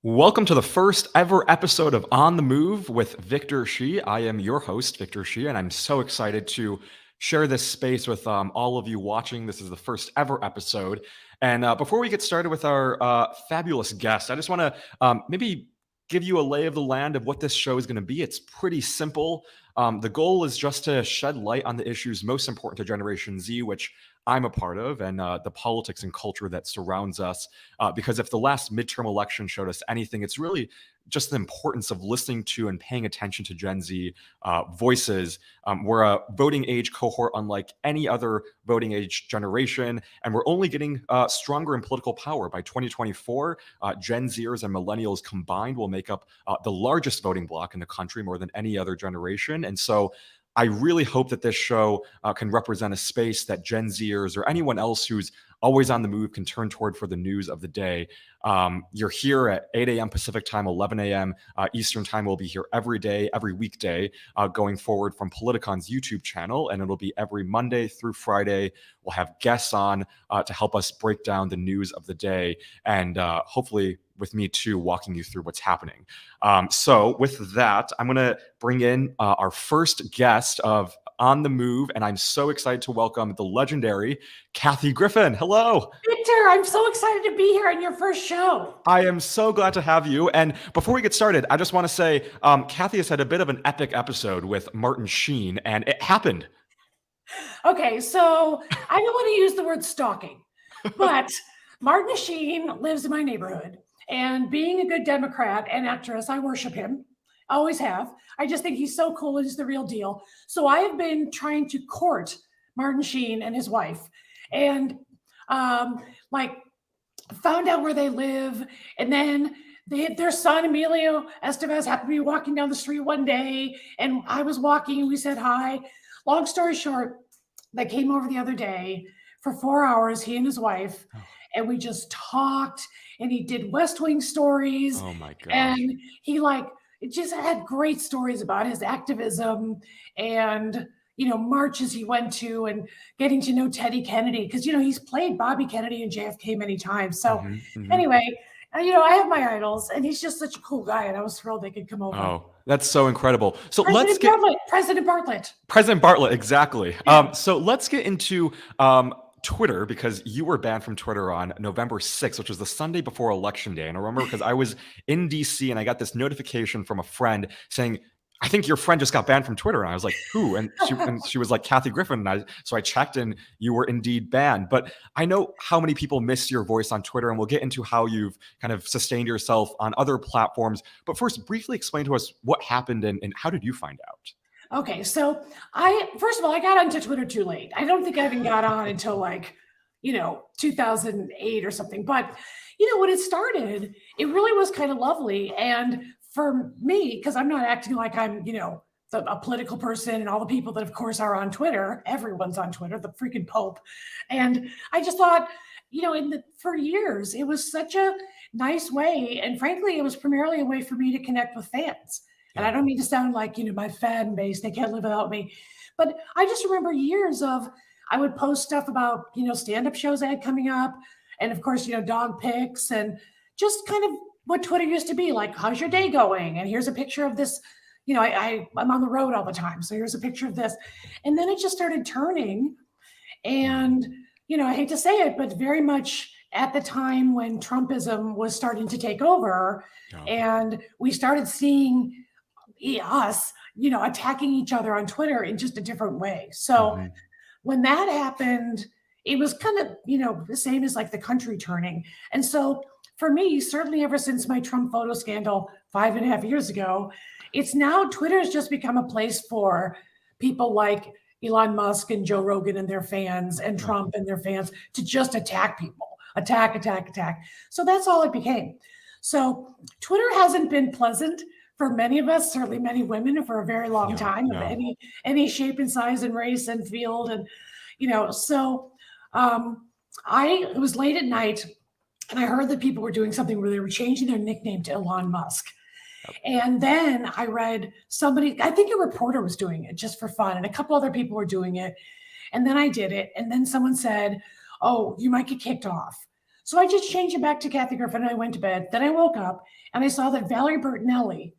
Welcome to the first ever episode of On the Move with Victor Shi. I am your host, Victor Shi, and I'm so excited to share this space with all of you watching. This is the first ever episode. And before we get started with our fabulous guest, I just want to maybe give you a lay of the land of what this show is going to be. It's pretty simple. The goal is just to shed light on the issues most important to Generation Z, which I'm a part of, and the politics and culture that surrounds us. Because if the last midterm election showed us anything, it's really just the importance of listening to and paying attention to Gen Z voices. We're a voting age cohort unlike any other voting age generation, and we're only getting stronger in political power. By 2024, Gen Zers and millennials combined will make up the largest voting bloc in the country, more than any other generation. And so I really hope that this show can represent a space that Gen Zers or anyone else who's always on the move can turn toward for the news of the day. You're here at 8 a.m. Pacific time, 11 a.m. Eastern time. We'll be here every day, every weekday going forward from Politicon's YouTube channel, and it'll be every Monday through Friday. We'll have guests on to help us break down the news of the day, and hopefully with me too, walking you through what's happening. So with that, I'm going to bring in our first guest of On the Move, and I'm so excited to welcome the legendary Kathy Griffin. Hello. Victor, I'm so excited to be here on your first show. I am so glad to have you. And before we get started, I just want to say, Kathy has had a bit of an epic episode with Martin Sheen, and it happened. Okay, so I don't want to use the word stalking, but Martin Sheen lives in my neighborhood. And being a good Democrat and actress, I worship him. Always have. I just think he's so cool and he's the real deal. So I have been trying to court Martin Sheen and his wife, and found out where they live. And then their son, Emilio Estevez, happened to be walking down the street one day, and I was walking and we said hi. Long story short, they came over the other day for 4 hours, he and his wife, and we just talked, and he did West Wing stories. Oh my gosh. And he just had great stories about his activism and, marches he went to and getting to know Teddy Kennedy. Cause he's played Bobby Kennedy and JFK many times. So anyway, I have my idols, and he's just such a cool guy, and I was thrilled they could come over. Oh, that's so incredible. So President Bartlett. President Bartlett, exactly. So let's get into Twitter, because you were banned from Twitter on November 6th, which was the Sunday before Election Day. And I remember because I was in DC and I got this notification from a friend saying, I think your friend just got banned from Twitter. And I was like, who? And she was like, Kathy Griffin. So I checked, and you were indeed banned. But I know how many people miss your voice on Twitter, and we'll get into how you've kind of sustained yourself on other platforms. But first, briefly explain to us what happened and how did you find out? Okay, so first of all, I got onto Twitter too late. I don't think I even got on until 2008 or something. But, when it started, it really was kind of lovely. And for me, because I'm not acting like I'm, a political person, and all the people that, of course, are on Twitter, everyone's on Twitter, the freaking Pope. And I just thought, for years, it was such a nice way. And frankly, it was primarily a way for me to connect with fans. And I don't mean to sound like, my fan base, they can't live without me. But I just remember years of, I would post stuff about, stand-up shows I had coming up. And of course, dog pics, and just kind of what Twitter used to be like, how's your day going? And here's a picture of this. I'm on the road all the time, so here's a picture of this. And then it just started turning. And, I hate to say it, but very much at the time when Trumpism was starting to take over, and we started seeing us, attacking each other on Twitter in just a different way. So when that happened, it was kind of, the same as like the country turning. And so for me, certainly ever since my Trump photo scandal 5.5 years ago, it's now Twitter has just become a place for people like Elon Musk and Joe Rogan and their fans, and Trump and their fans, to just attack people, attack. So that's all it became. So Twitter hasn't been pleasant for many of us, certainly many women, for a very long time, of any shape and size and race and field. And, so it was late at night, and I heard that people were doing something where they were changing their nickname to Elon Musk. And then I read I think a reporter was doing it just for fun, and a couple other people were doing it. And then I did it. And then someone said, oh, you might get kicked off. So I just changed it back to Kathy Griffin and I went to bed. Then I woke up and I saw that Valerie Bertinelli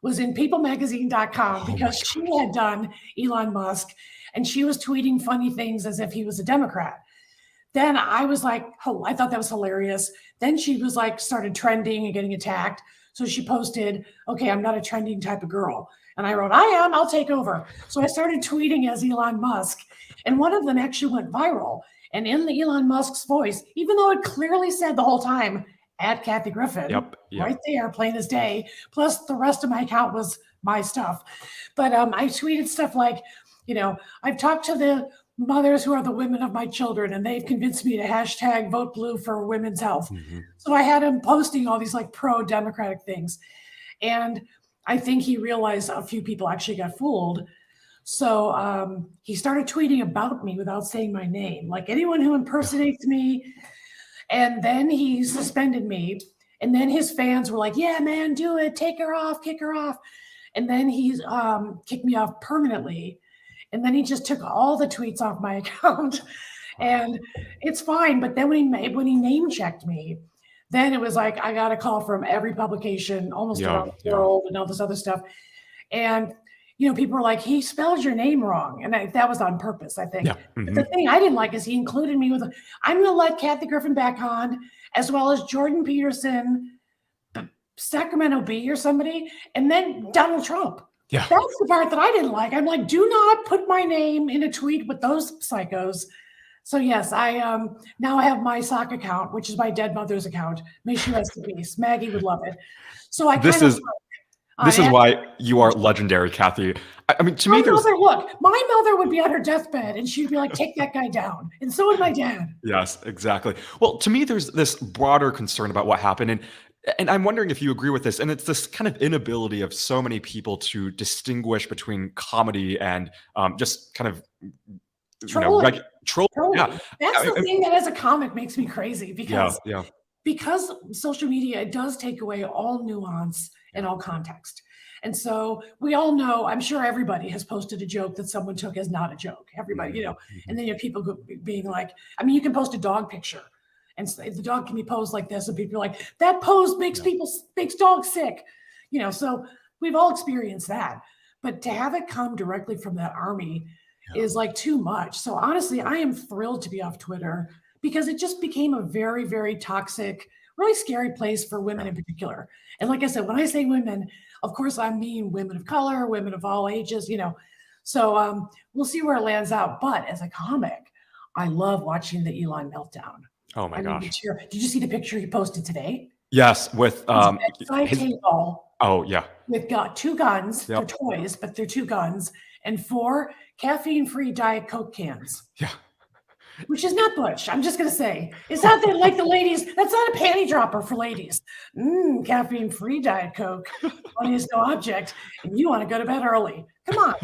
was in peoplemagazine.com because she had done Elon Musk and she was tweeting funny things as if he was a Democrat. Then I was like, oh, I thought that was hilarious. Then she was like, started trending and getting attacked. So she posted, okay, I'm not a trending type of girl. And I wrote, I am, I'll take over. So I started tweeting as Elon Musk. And one of them actually went viral. And in the Elon Musk's voice, even though it clearly said the whole time at Kathy Griffin, right there, plain as day, plus the rest of my account was my stuff. But I tweeted stuff like, I've talked to the mothers who are the women of my children, and they've convinced me to hashtag vote blue for women's health. So I had him posting all these like pro-democratic things. And I think he realized a few people actually got fooled. So he started tweeting about me without saying my name, like anyone who impersonates me. And then he suspended me. And then his fans were like, yeah, man, do it. Take her off, kick her off. And then he kicked me off permanently. And then he just took all the tweets off my account. And it's fine. But then when he name checked me, then it was like, I got a call from every publication almost around the world and all this other stuff. And people were like, he spelled your name wrong. And that was on purpose, I think. But the thing I didn't like is he included me with, I'm going to let Kathy Griffin back on, as well as Jordan Peterson, Sacramento Bee or somebody, and then Donald Trump. That's the part that I didn't like. I'm like, do not put my name in a tweet with those psychos. So yes, I now I have my sock account, which is my dead mother's account. May she rest in peace. Maggie would love it. So This is why you are legendary, Kathy. I mean, to me, my mother would be on her deathbed and she'd be like, take that guy down. And so would my dad. Yes, exactly. Well, to me, there's this broader concern about what happened. And I'm wondering if you agree with this. And it's this kind of inability of so many people to distinguish between comedy and just kind of trolling. Yeah. That's the thing that as a comic makes me crazy because social media, it does take away all nuance and all context. And so we all know, I'm sure everybody has posted a joke that someone took as not a joke. Everybody, and then you have people being like, I mean, you can post a dog picture and the dog can be posed like this. And people are like, that pose makes makes dogs sick. So we've all experienced that. But to have it come directly from that army is like too much. So honestly, I am thrilled to be off Twitter because it just became a very, very toxic, really scary place for women in particular. And like I said, when I say women, of course, I mean women of color, women of all ages, So we'll see where it lands out. But as a comic, I love watching the Elon meltdown. Oh my gosh. Did you see the picture he posted today? Yes, with table. Oh yeah. With two guns. They're toys, but they're two guns and 4 caffeine-free Diet Coke cans. Yeah. Which is not butch. I'm just going to say. It's not that like the ladies, that's not a panty dropper for ladies. Caffeine-free Diet Coke. Money is no object. And you want to go to bed early. Come on.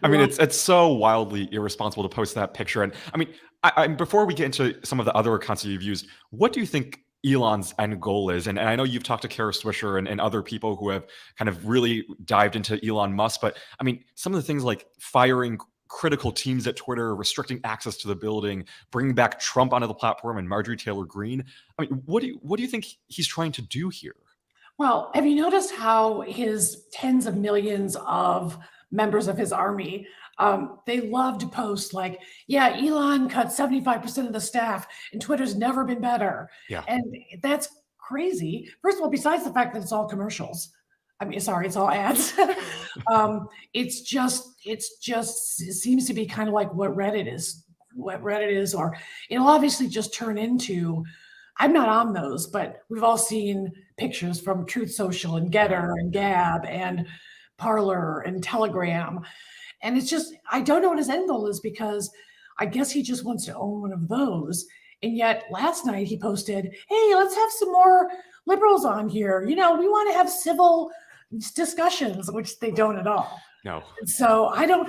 I mean, it's so wildly irresponsible to post that picture. And I mean, I before we get into some of the other accounts that you've used, what do you think Elon's end goal is? And I know you've talked to Kara Swisher and other people who have kind of really dived into Elon Musk. But I mean, some of the things like firing critical teams at Twitter, restricting access to the building, bringing back Trump onto the platform and Marjorie Taylor Greene. I mean, what do you think he's trying to do here? Well, have you noticed how his tens of millions of members of his army, they love to post like, yeah, Elon cut 75% of the staff and Twitter's never been better. Yeah. And that's crazy. First of all, besides the fact that it's all commercials, it's all ads. It seems to be kind of like what Reddit is, or it'll obviously just turn into, I'm not on those, but we've all seen pictures from Truth Social and Getter and Gab and Parler and Telegram. And it's just, I don't know what his end goal is because I guess he just wants to own one of those. And yet last night he posted, hey, let's have some more liberals on here. We want to have civil discussions, which they don't at all. No. So I don't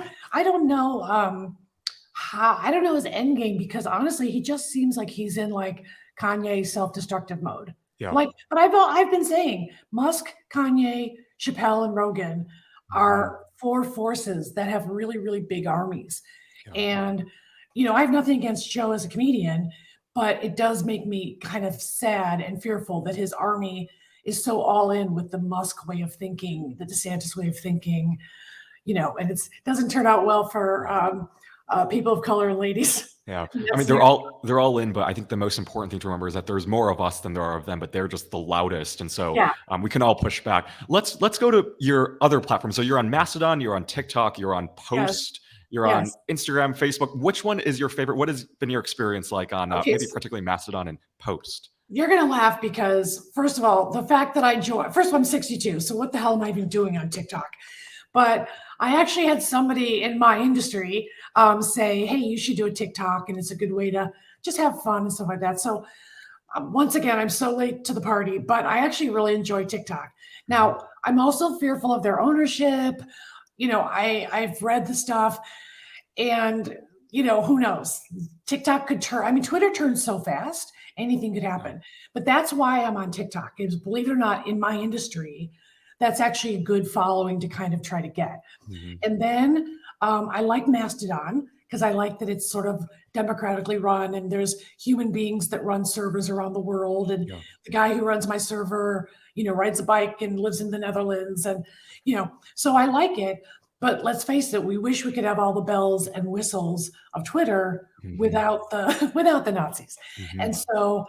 know I don't know his end game because honestly, he just seems like he's in like Kanye self-destructive mode. Yeah. But I've been saying Musk, Kanye, Chappelle, and Rogan are 4 forces that have really, really big armies. Yeah. And I have nothing against Joe as a comedian, but it does make me kind of sad and fearful that his army is so all in with the Musk way of thinking, the DeSantis way of thinking, and it doesn't turn out well for people of color and ladies. Yeah, I mean they're all in, but I think the most important thing to remember is that there's more of us than there are of them, but they're just the loudest, and so Yeah. we can all push back. Let's go to your other platforms. So you're on Mastodon, you're on TikTok, you're on Yes. Post, you're on Yes. Instagram, Facebook. Which one is your favorite? What has been your experience like on Okay. maybe particularly Mastodon and Post? You're going to laugh because, first of all, the fact that I joined, first of all, I'm 62. So what the hell am I even doing on TikTok? But I actually had somebody in my industry say, hey, you should do a TikTok. And it's a good way to just have fun and stuff like that. So once again, I'm so late to the party, but I actually really enjoy TikTok. Now, I'm also fearful of their ownership. I've read the stuff and, who knows? TikTok could turn, I mean, Twitter turns so fast, anything could happen. But that's why I'm on TikTok is, believe it or not, in my industry, that's actually a good following to kind of try to get. And then I like Mastodon because I like that it's sort of democratically run and there's human beings that run servers around the world. And the guy who runs my server, rides a bike and lives in the Netherlands. And, so I like it. But let's face it, we wish we could have all the bells and whistles of Twitter without the Nazis. And so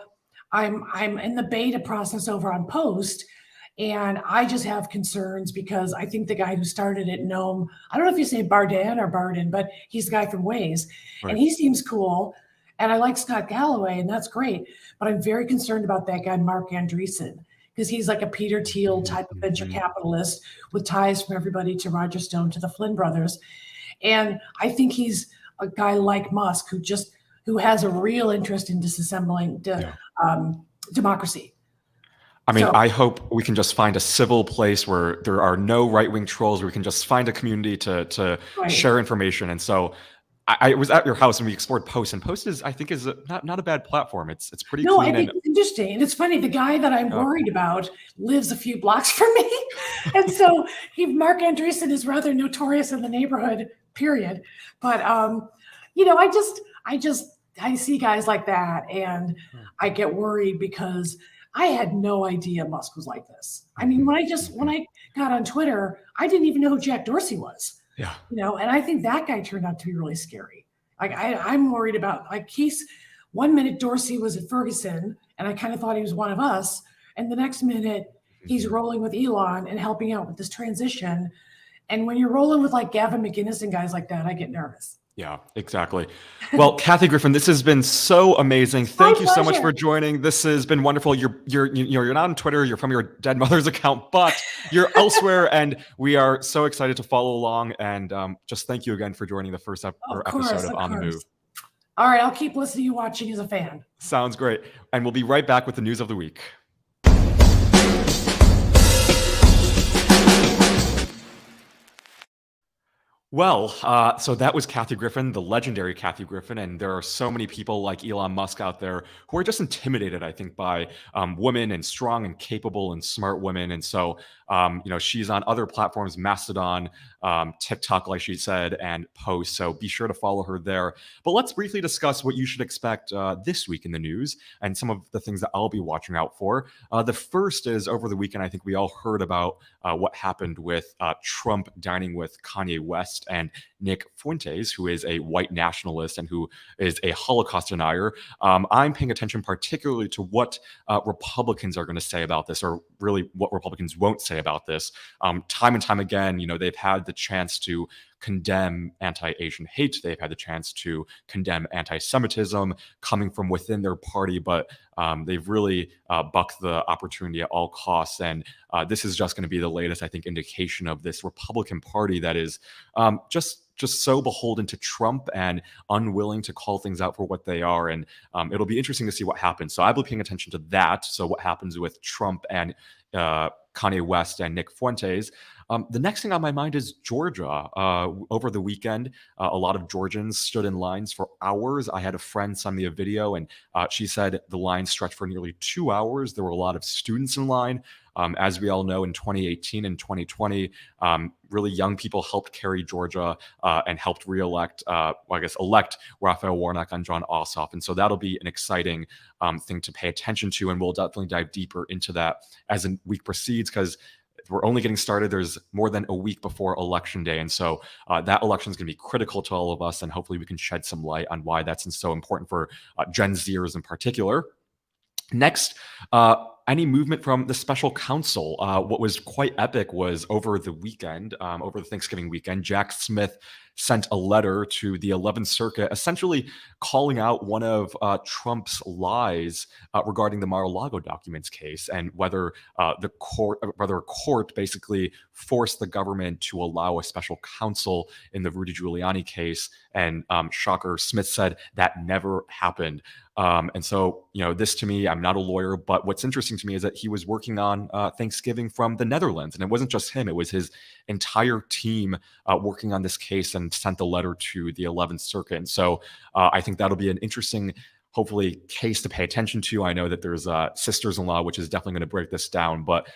I'm in the beta process over on Post. And I just have concerns because I think the guy who started it, Noam, I don't know if you say Bardan or Barden, but he's the guy from Waze. Right. And he seems cool. And I like Scott Galloway, and that's great. But I'm very concerned about that guy, Mark Andreessen, because he's like a Peter Thiel type of venture capitalist with ties from everybody to Roger Stone to the Flynn brothers. And I think he's a guy like Musk who has a real interest in disassembling democracy. I mean, I hope we can just find a civil place where there are no right-wing trolls, where we can just find a community to share information. And so I was at your house and we explored Post, and Post is not a bad platform. It's pretty clean. I think it's interesting. And it's funny, the guy that I'm worried about lives a few blocks from me. And so Mark Andreessen is rather notorious in the neighborhood, period. But I see guys like that and I get worried because I had no idea Musk was like this. I mean, when I got on Twitter, I didn't even know who Jack Dorsey was. Yeah. And I think that guy turned out to be really scary. Like I'm worried about, like, one minute Dorsey was at Ferguson and I kind of thought he was one of us. And the next minute he's rolling with Elon and helping out with this transition. And when you're rolling with like Gavin McInnes and guys like that, I get nervous. Yeah, exactly. Well, Kathy Griffin, this has been so amazing. Thank you so much for joining. This has been wonderful. You're not on Twitter. You're from your dead mother's account, but you're elsewhere, and we are so excited to follow along. And just thank you again for joining the first episode of On the Move. All right, I'll keep listening and watching as a fan. Sounds great. And we'll be right back with the news of the week. Well, so that was Kathy Griffin, the legendary Kathy Griffin, and there are so many people like Elon Musk out there who are just intimidated, I think, by women and strong and capable and smart women. And so, she's on other platforms, Mastodon, TikTok, like she said, and Post. So be sure to follow her there. But let's briefly discuss what you should expect this week in the news and some of the things that I'll be watching out for. The first is over the weekend, I think we all heard about what happened with Trump dining with Kanye West and Nick Fuentes, who is a white nationalist and who is a Holocaust denier. I'm paying attention particularly to what Republicans are going to say about this, or really what Republicans won't say about this. Time and time again, they've had the chance to condemn anti-Asian hate. They've had the chance to condemn anti-Semitism coming from within their party, but they've really bucked the opportunity at all costs. And this is just going to be the latest, I think, indication of this Republican Party that is just so beholden to Trump and unwilling to call things out for what they are. And it'll be interesting to see what happens. So I'll be paying attention to that. So what happens with Trump and Kanye West and Nick Fuentes. The next thing on my mind is Georgia. Over the weekend, a lot of Georgians stood in lines for hours. I had a friend send me a video, and she said the line stretched for nearly 2 hours. There were a lot of students in line. As we all know, in 2018 and 2020, really young people helped carry Georgia and helped elect Raphael Warnock and John Ossoff. And so that'll be an exciting thing to pay attention to. And we'll definitely dive deeper into that as the week proceeds, because we're only getting started. There's more than a week before Election Day. And so that election is going to be critical to all of us. And hopefully we can shed some light on why that's so important for Gen Zers in particular. Next, any movement from the special counsel. What was quite epic was over the weekend, over the Thanksgiving weekend, Jack Smith sent a letter to the 11th Circuit, essentially calling out one of Trump's lies regarding the Mar-a-Lago documents case, and whether a court basically forced the government to allow a special counsel in the Rudy Giuliani case. And shocker, Smith said that never happened. And so, this to me, I'm not a lawyer, but what's interesting to me is that he was working on Thanksgiving from the Netherlands. And it wasn't just him, it was his entire team working on this case, and sent the letter to the 11th Circuit. And so I think that'll be an interesting, hopefully, case to pay attention to. I know that there's Sisters-in-Law, which is definitely going to break this down. But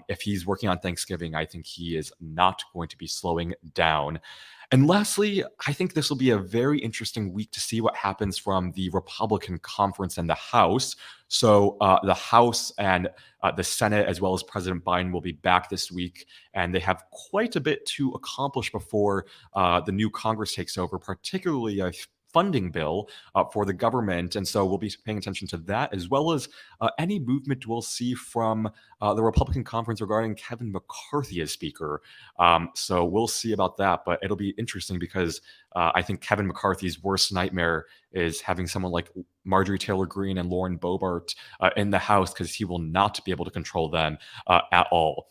if he's working on Thanksgiving, I think he is not going to be slowing down. And lastly, I think this will be a very interesting week to see what happens from the Republican conference and the House. So the House and the Senate, as well as President Biden, will be back this week, and they have quite a bit to accomplish before the new Congress takes over, particularly a funding bill for the government. And so we'll be paying attention to that, as well as any movement we'll see from the Republican conference regarding Kevin McCarthy as Speaker. So we'll see about that, but it'll be interesting because I think Kevin McCarthy's worst nightmare is having someone like Marjorie Taylor Greene and Lauren Boebert in the House, because he will not be able to control them at all.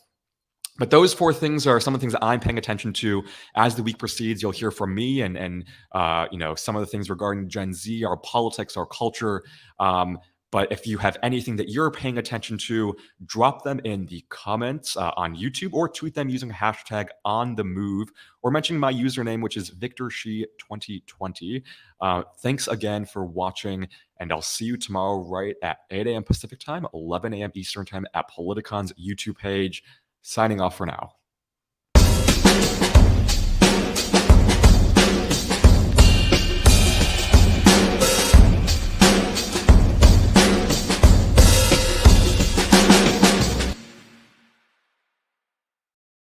But those four things are some of the things that I'm paying attention to as the week proceeds. You'll hear from me and some of the things regarding Gen Z, our politics, our culture. But if you have anything that you're paying attention to, drop them in the comments on YouTube, or tweet them using hashtag #OnTheMove, or mention my username, which is VictorShe2020. Thanks again for watching, and I'll see you tomorrow right at 8 a.m. Pacific time, 11 a.m. Eastern time at Politicon's YouTube page. Signing off for now.